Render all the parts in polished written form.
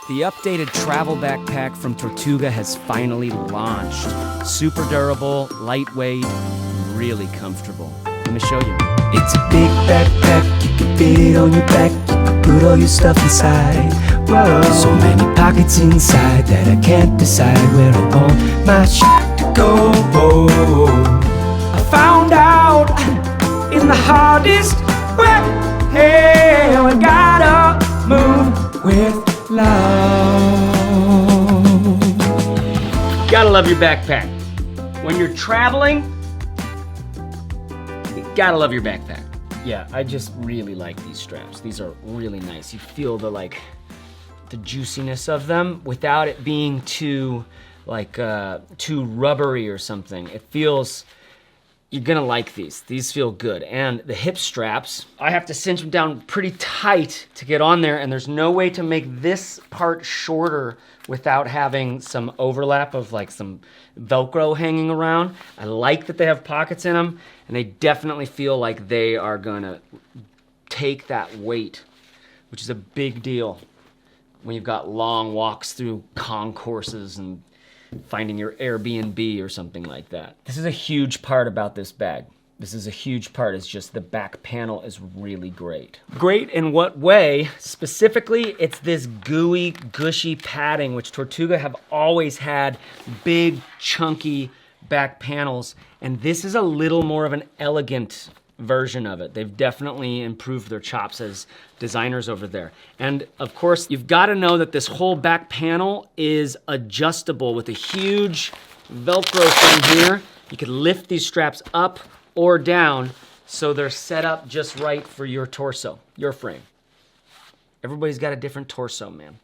The updated travel backpack from Tortuga has finally launched. Super durable, lightweight, really comfortable. Let me show you. It's a big backpack, you can fit it on your back, you can put all your stuff inside. Whoa, so many pockets inside that I can't decide where I want my shit to go. I found out in the hardest way, hey, I gotta move with love. Gotta love your backpack. When you're traveling, you gotta love your backpack. Yeah, I just really like these straps. These are really nice. You feel the juiciness of them without it being too too rubbery or something. It feels, you're gonna like these. These feel good. And the hip straps, I have to cinch them down pretty tight to get on there, and there's no way to make this part shorter without having some overlap of like some Velcro hanging around. I like that they have pockets in them, and they definitely feel like they are gonna take that weight, which is a big deal when you've got long walks through concourses and finding your Airbnb or something like that. This is a huge part about this bag. This is a huge part, is just the back panel is really great. Great in what way? Specifically, it's this gooey, gushy padding, which Tortuga have always had big, chunky back panels, and this is a little more of an elegant version of it. They've definitely improved their chops as designers over there. And of course, you've got to know that this whole back panel is adjustable with a huge Velcro thing here. You can lift these straps up or down so they're set up just right for your torso, your frame. Everybody's got a different torso, man.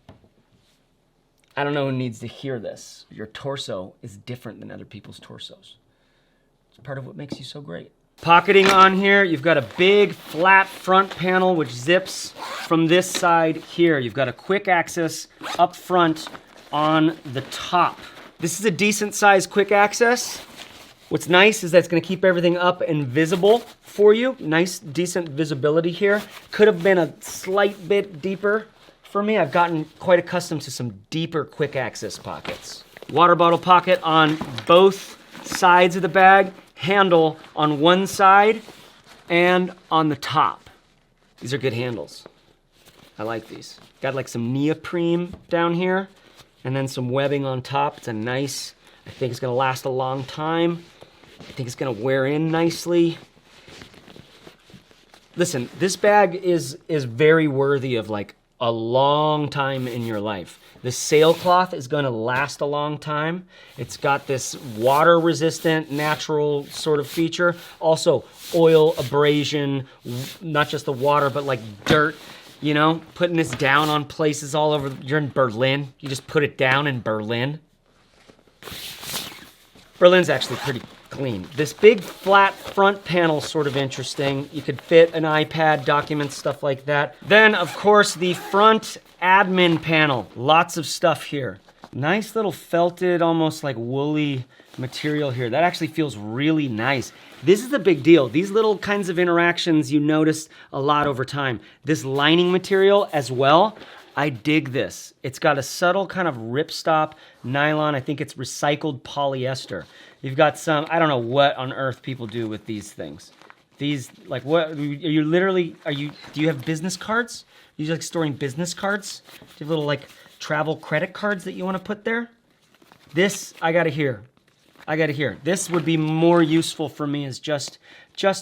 I don't know who needs to hear this. Your torso is different than other people's torsos. It's part of what makes you so great. Pocketing on here, you've got a big flat front panel which zips from this side here. You've got a quick access up front on the top. This is a decent sized quick access. What's nice is that it's gonna keep everything up and visible for you. Nice, decent visibility here. Could have been a slight bit deeper for me. I've gotten quite accustomed to some deeper quick access pockets. Water bottle pocket on both sides of the bag. Handle on one side and on the top. These are good handles. I like these. Got like some neoprene down here and then some webbing on top. It's a nice, I think it's gonna last a long time. I think it's gonna wear in nicely. Listen, this bag is very worthy of like a long time in your life. The sailcloth is gonna last a long time. It's got this water resistant, natural sort of feature. Also, oil abrasion, not just the water, but like dirt, you know? Putting this down on places all over. You're in Berlin, you just put it down in Berlin. Berlin's actually pretty clean. This big flat front panel is sort of interesting. You could fit an iPad, documents, stuff like that. Then, of course, the front admin panel. Lots of stuff here. Nice little felted, almost like woolly material here. That actually feels really nice. This is a big deal. These little kinds of interactions you notice a lot over time. This lining material as well, I dig this. It's got a subtle kind of ripstop nylon. I think it's recycled polyester. You've got some, I don't know what on earth people do with these things. These, like what, are you literally, do you have business cards? Are you like storing business cards? Do you have little like travel credit cards that you want to put there? This, I gotta hear. This would be more useful for me as just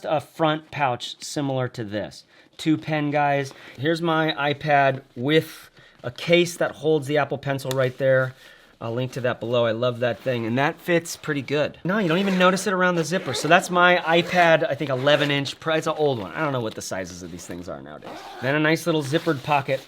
a front pouch similar to this. 2 pen guys. Here's my iPad with a case that holds the Apple Pencil right there. I'll link to that below. I love that thing, and that fits pretty good. No, you don't even notice it around the zipper. So that's my iPad, I think 11-inch, it's an old one. I don't know what the sizes of these things are nowadays. Then a nice little zippered pocket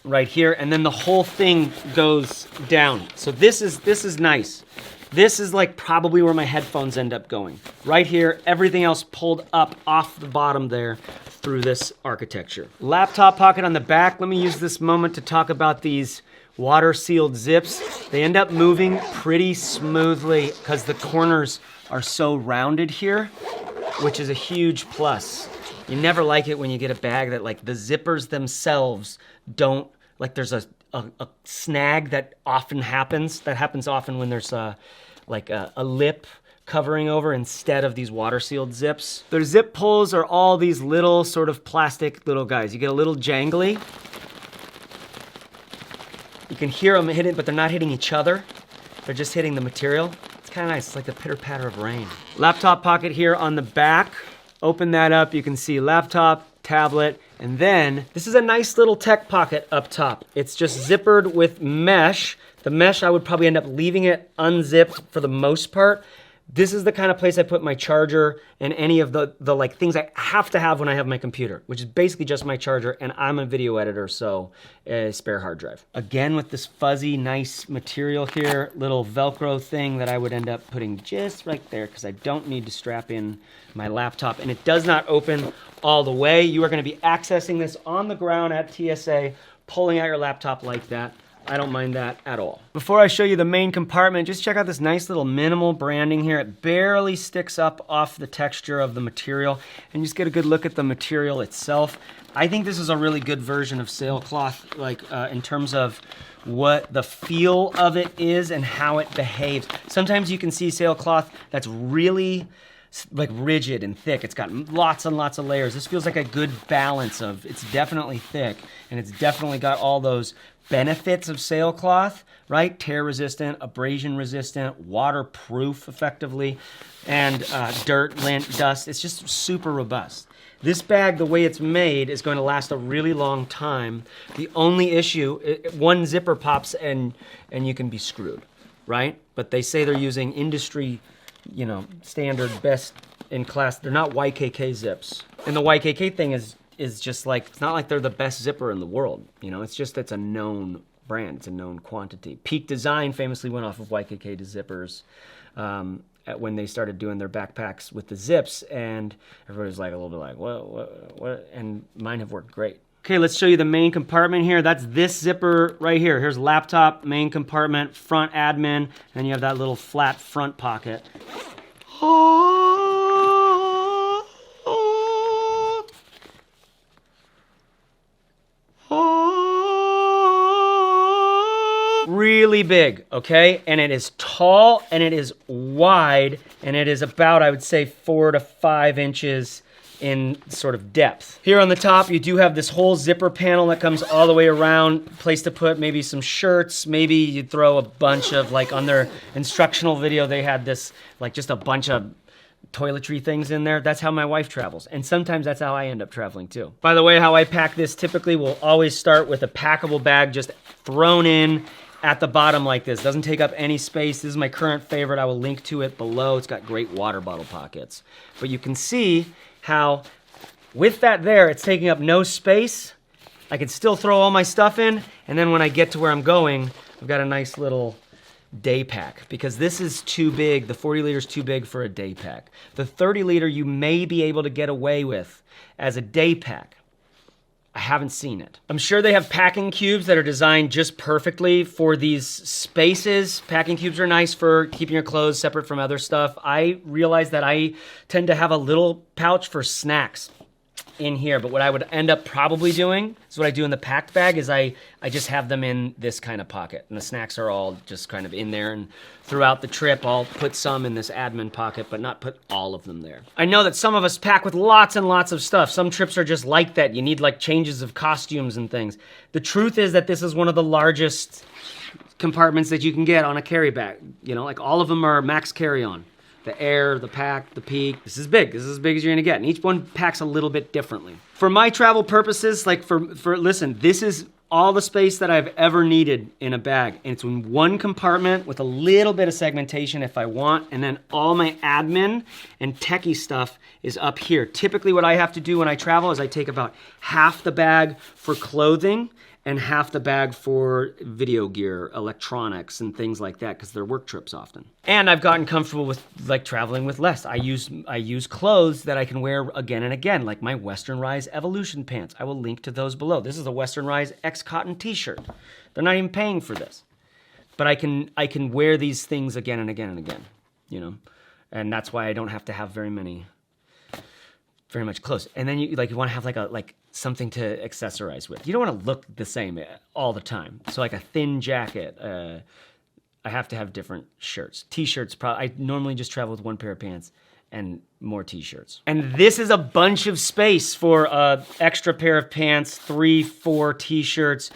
right here, and then the whole thing goes down. So this is nice. This is like probably where my headphones end up going. Right here, everything else pulled up off the bottom there through this architecture. Laptop pocket on the back. Let me use this moment to talk about these water-sealed zips. They end up moving pretty smoothly because the corners are so rounded here, which is a huge plus. You never like it when you get a bag that like the zippers themselves don't, like there's a a snag that often happens. That happens often when there's like a lip covering over instead of these water sealed zips. Their zip pulls are all these little sort of plastic little guys. You get a little jangly. You can hear them hitting, but they're not hitting each other. They're just hitting the material. It's kind of nice. It's like the pitter patter of rain. Laptop pocket here on the back. Open that up. You can see laptop, tablet, and then this is a nice little tech pocket up top. It's just zippered with mesh. The mesh, I would probably end up leaving it unzipped for the most part. This is the kind of place I put my charger and any of the like things I have to have when I have my computer, which is basically just my charger, and I'm a video editor, so a spare hard drive. Again, with this fuzzy, nice material here, little Velcro thing that I would end up putting just right there because I don't need to strap in my laptop, and it does not open all the way. You are gonna be accessing this on the ground at TSA, pulling out your laptop like that. I don't mind that at all. Before I show you the main compartment, just check out this nice little minimal branding here. It barely sticks up off the texture of the material, and just get a good look at the material itself. I think this is a really good version of sailcloth, like in terms of what the feel of it is and how it behaves. Sometimes you can see sailcloth that's really like rigid and thick. It's got lots and lots of layers. This feels like a good balance of, it's definitely thick, and it's definitely got all those benefits of sailcloth, right? Tear resistant, abrasion resistant, waterproof effectively, and dirt, lint, dust. It's just super robust. This bag, the way it's made, is going to last a really long time. The only issue, one zipper pops and you can be screwed, right? But they say they're using industry, you know, standard, best in class. They're not YKK zips. And the YKK thing is just like, it's not like they're the best zipper in the world, you know, it's just, it's a known brand, it's a known quantity. Peak Design famously went off of YKK to zippers when they started doing their backpacks with the zips, and everybody's like a little bit like, what? And mine have worked great. Okay, let's show you the main compartment here. That's this zipper right here. Here's laptop, main compartment, front admin, and you have that little flat front pocket. Really big, okay? And it is tall, and it is wide, and it is about, I would say, 4 to 5 inches in sort of depth. Here on the top, you do have this whole zipper panel that comes all the way around, place to put maybe some shirts, maybe you throw a bunch of, like on their instructional video, they had this, like just a bunch of toiletry things in there. That's how my wife travels. And sometimes that's how I end up traveling too. By the way, how I pack this typically will always start with a packable bag just thrown in at the bottom like this. Doesn't take up any space. This is my current favorite. I will link to it below. It's got great water bottle pockets. But you can see how with that there, it's taking up no space. I can still throw all my stuff in, and then when I get to where I'm going, I've got a nice little day pack, because this is too big. The 40 liter is too big for a day pack. The 30 liter you may be able to get away with as a day pack. I haven't seen it. I'm sure they have packing cubes that are designed just perfectly for these spaces. Packing cubes are nice for keeping your clothes separate from other stuff. I realize that I tend to have a little pouch for snacks in here, but what I would end up probably doing is what I do in the packed bag is I just have them in this kind of pocket, and the snacks are all just kind of in there, and throughout the trip I'll put some in this admin pocket, but not put all of them there. I know that some of us pack with lots and lots of stuff. Some trips are just like that. You need like changes of costumes and things. The truth is that this is one of the largest compartments that you can get on a carry bag. You know, like all of them are max carry-on. The Air, the Pack, the Peak. This is big. This is as big as you're gonna get. And each one packs a little bit differently. For my travel purposes, like listen, this is all the space that I've ever needed in a bag. And it's in one compartment with a little bit of segmentation if I want. And then all my admin and techie stuff is up here. Typically what I have to do when I travel is I take about half the bag for clothing and half the bag for video gear, electronics, and things like that, because they're work trips often. And I've gotten comfortable with like traveling with less. I use clothes that I can wear again and again, like my Western Rise Evolution pants. I will link to those below. This is a Western Rise X Cotton t-shirt. They're not even paying for this. But I can wear these things again and again and again, you know? And that's why I don't have to have very many very much close. And then you want to have like something to accessorize with. You don't want to look the same all the time. So like a thin jacket, I have to have different shirts. T-shirts, I normally just travel with one pair of pants and more t-shirts. And this is a bunch of space for an extra pair of pants, 3, 4 t-shirts,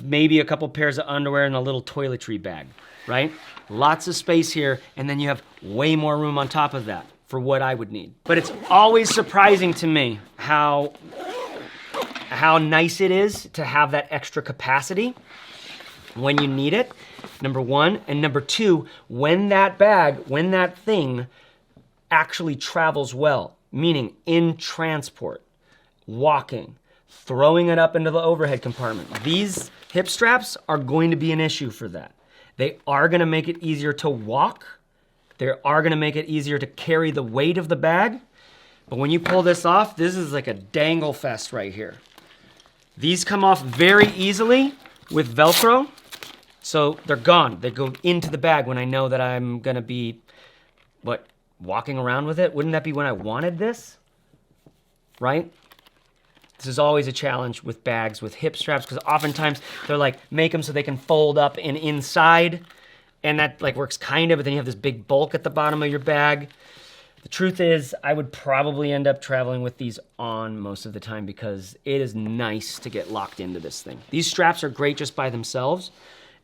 maybe a couple pairs of underwear and a little toiletry bag, right? Lots of space here, and then you have way more room on top of that for what I would need. But it's always surprising to me how nice it is to have that extra capacity when you need it, number one. And number two, when that thing actually travels well, meaning in transport, walking, throwing it up into the overhead compartment. These hip straps are going to be an issue for that. They are gonna make it easier to walk. They are gonna make it easier to carry the weight of the bag. But when you pull this off, this is like a dangle fest right here. These come off very easily with Velcro. So they're gone. They go into the bag when I know that I'm gonna be, walking around with it? Wouldn't that be when I wanted this? Right? This is always a challenge with bags, with hip straps, because oftentimes they're like, make them so they can fold up and inside, and that like works kind of, but then you have this big bulk at the bottom of your bag. The truth is, I would probably end up traveling with these on most of the time because it is nice to get locked into this thing. These straps are great just by themselves,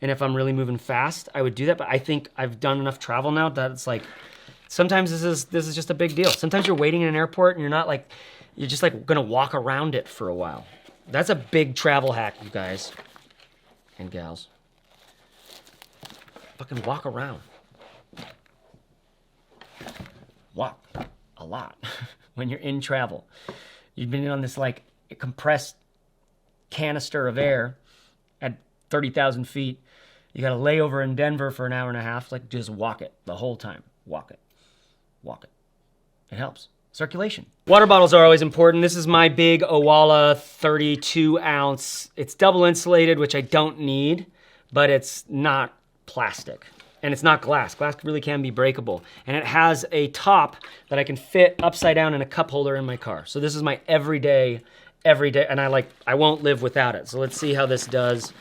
and if I'm really moving fast, I would do that, but I think I've done enough travel now that it's like, sometimes this is just a big deal. Sometimes you're waiting in an airport and you're just like gonna walk around it for a while. That's a big travel hack, you guys and gals. Fucking walk around. Walk a lot when you're in travel. You've been on this like compressed canister of air at 30,000 feet. You got a layover in Denver for an hour and a half. Like just walk it the whole time. Walk it. Walk it. It helps. Circulation. Water bottles are always important. This is my big Owala 32 ounce. It's double insulated, which I don't need, but it's not plastic. And it's not glass. Glass really can be breakable. And it has a top that I can fit upside down in a cup holder in my car. So this is my everyday, and I won't live without it. So let's see how this does.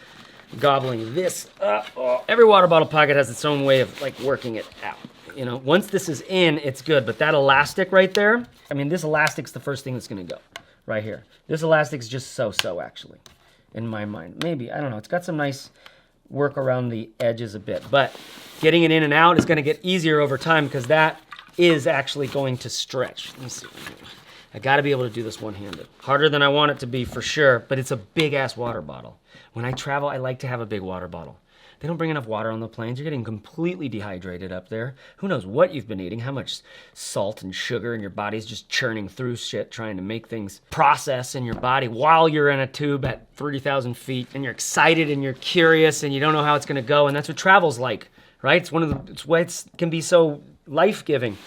Gobbling this up. Oh. Every water bottle pocket has its own way of like working it out. You know, once this is in, it's good. But that elastic right there, I mean, this elastic's the first thing that's gonna go right here. This elastic's just so actually, in my mind. Maybe, I don't know. It's got some nice work around the edges a bit, but getting it in and out is gonna get easier over time because that is actually going to stretch. Let me see. I gotta be able to do this one-handed. Harder than I want it to be for sure, but it's a big-ass water bottle. When I travel, I like to have a big water bottle. They don't bring enough water on the planes. You're getting completely dehydrated up there. Who knows what you've been eating, how much salt and sugar, and your body's just churning through shit, trying to make things process in your body while you're in a tube at 30,000 feet, and you're excited and you're curious and you don't know how it's gonna go, and that's what travel's like, right? It's why it can be so life-giving.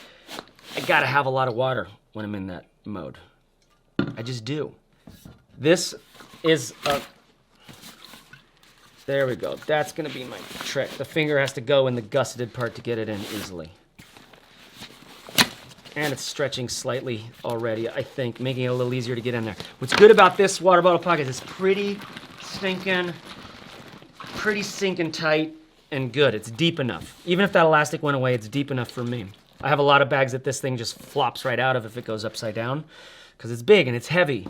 I gotta have a lot of water when I'm in that mode. I just do. This is a... There we go. That's gonna be my trick. The finger has to go in the gusseted part to get it in easily. And it's stretching slightly already, I think, making it a little easier to get in there. What's good about this water bottle pocket is it's pretty stinking tight and good. It's deep enough. Even if that elastic went away, it's deep enough for me. I have a lot of bags that this thing just flops right out of if it goes upside down, because it's big and it's heavy.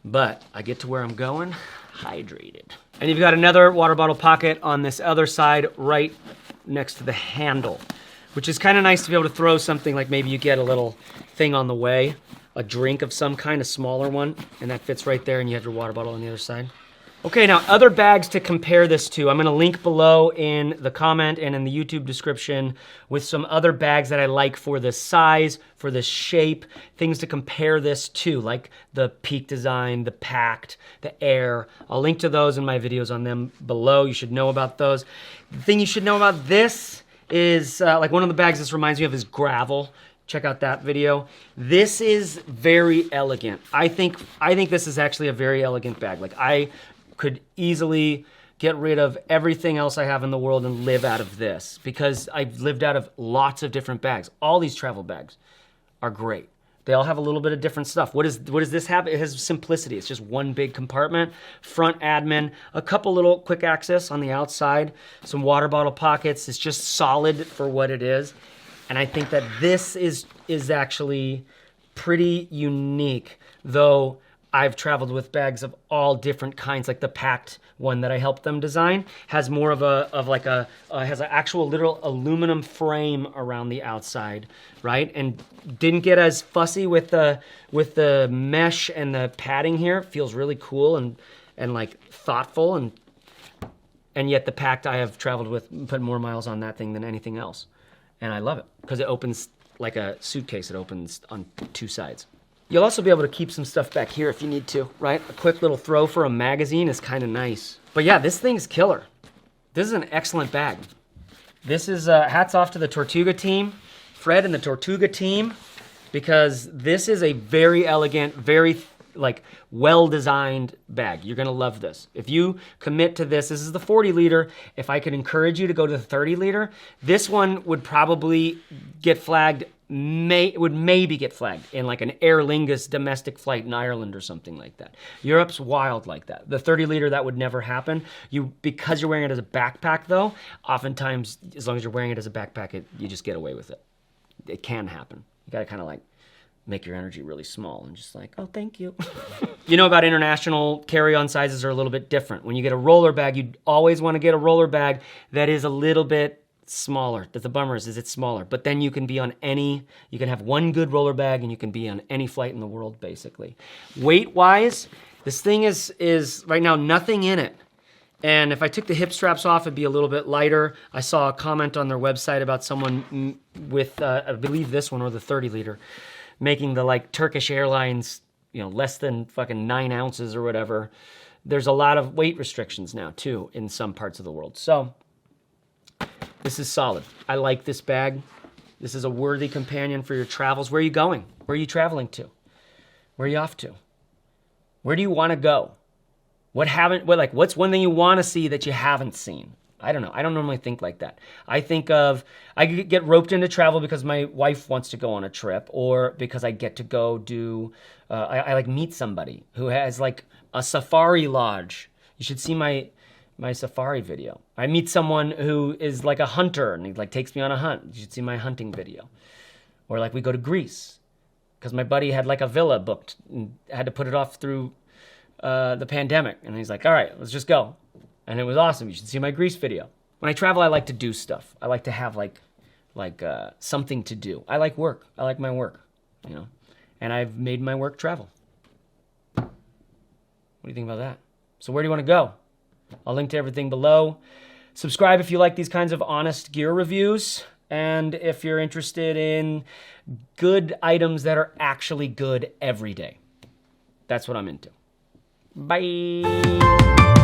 But I get to where I'm going hydrated. And you've got another water bottle pocket on this other side right next to the handle, which is kind of nice to be able to throw something like maybe you get a little thing on the way, a drink of some kind, a smaller one, and that fits right there and you have your water bottle on the other side. Okay, now other bags to compare this to. I'm gonna link below in the comment and in the YouTube description with some other bags that I like for this size, for this shape, things to compare this to, like the Peak Design, the Packed, the Air. I'll link to those in my videos on them below. You should know about those. The thing you should know about this is, like one of the bags this reminds me of is Gravel. Check out that video. This is very elegant. I think this is actually a very elegant bag. Like I could easily get rid of everything else I have in the world and live out of this because I've lived out of lots of different bags. All these travel bags are great. They all have a little bit of different stuff. What does this have? It has simplicity. It's just one big compartment, front admin, a couple little quick access on the outside, some water bottle pockets. It's just solid for what it is. And I think that this is actually pretty unique, though I've traveled with bags of all different kinds. Like the packed one that I helped them design has more of has an actual literal aluminum frame around the outside, right? And didn't get as fussy with the mesh and the padding here. It feels really cool and like thoughtful, and yet the packed I have traveled with, put more miles on that thing than anything else. And I love it because it opens like a suitcase. It opens on two sides. You'll also be able to keep some stuff back here if you need to, right? A quick little throw for a magazine is kind of nice. But yeah, this thing's killer. This is an excellent bag. This is hats off to the Tortuga team, Fred and the Tortuga team, because this is a very elegant, very like well-designed bag. You're gonna love this. If you commit to this is the 40 liter. If I could encourage you to go to the 30 liter, this one would probably get flagged, would maybe get flagged in like an Aer Lingus domestic flight in Ireland or something like that. Europe's wild like that. The 30 liter, that would never happen. Because you're wearing it as a backpack though, oftentimes, as long as you're wearing it as a backpack, you just get away with it. It can happen. You gotta kind of like make your energy really small and just like, oh, thank you. You know about international carry-on sizes are a little bit different. When you get a roller bag, you always want to get a roller bag that is a little bit smaller. That's the bummer is it's smaller. But then you can be on you can have one good roller bag and you can be on any flight in the world, basically. Weight-wise, this thing is right now nothing in it. And if I took the hip straps off, it'd be a little bit lighter. I saw a comment on their website about someone with, I believe this one or the 30 liter, making the like Turkish Airlines, less than fucking 9 ounces or whatever. There's a lot of weight restrictions now too in some parts of the world. So this is solid. I like this bag. This is a worthy companion for your travels. Where are you going? Where are you traveling to? Where are you off to? Where do you want to go? What's one thing you want to see that you haven't seen? I don't know. I don't normally think like that. I get roped into travel because my wife wants to go on a trip, or because I get to go do, I like meet somebody who has like a safari lodge. You should see my safari video. I meet someone who is like a hunter and he like takes me on a hunt. You should see my hunting video. Or like we go to Greece because my buddy had like a villa booked and had to put it off through the pandemic. And he's like, all right, let's just go. And it was awesome. You should see my Greece video. When I travel, I like to do stuff. I like to have like something to do. I like work. I like my work, and I've made my work travel. What do you think about that? So where do you want to go? I'll link to everything below. Subscribe if you like these kinds of honest gear reviews. And if you're interested in good items that are actually good every day. That's what I'm into. Bye.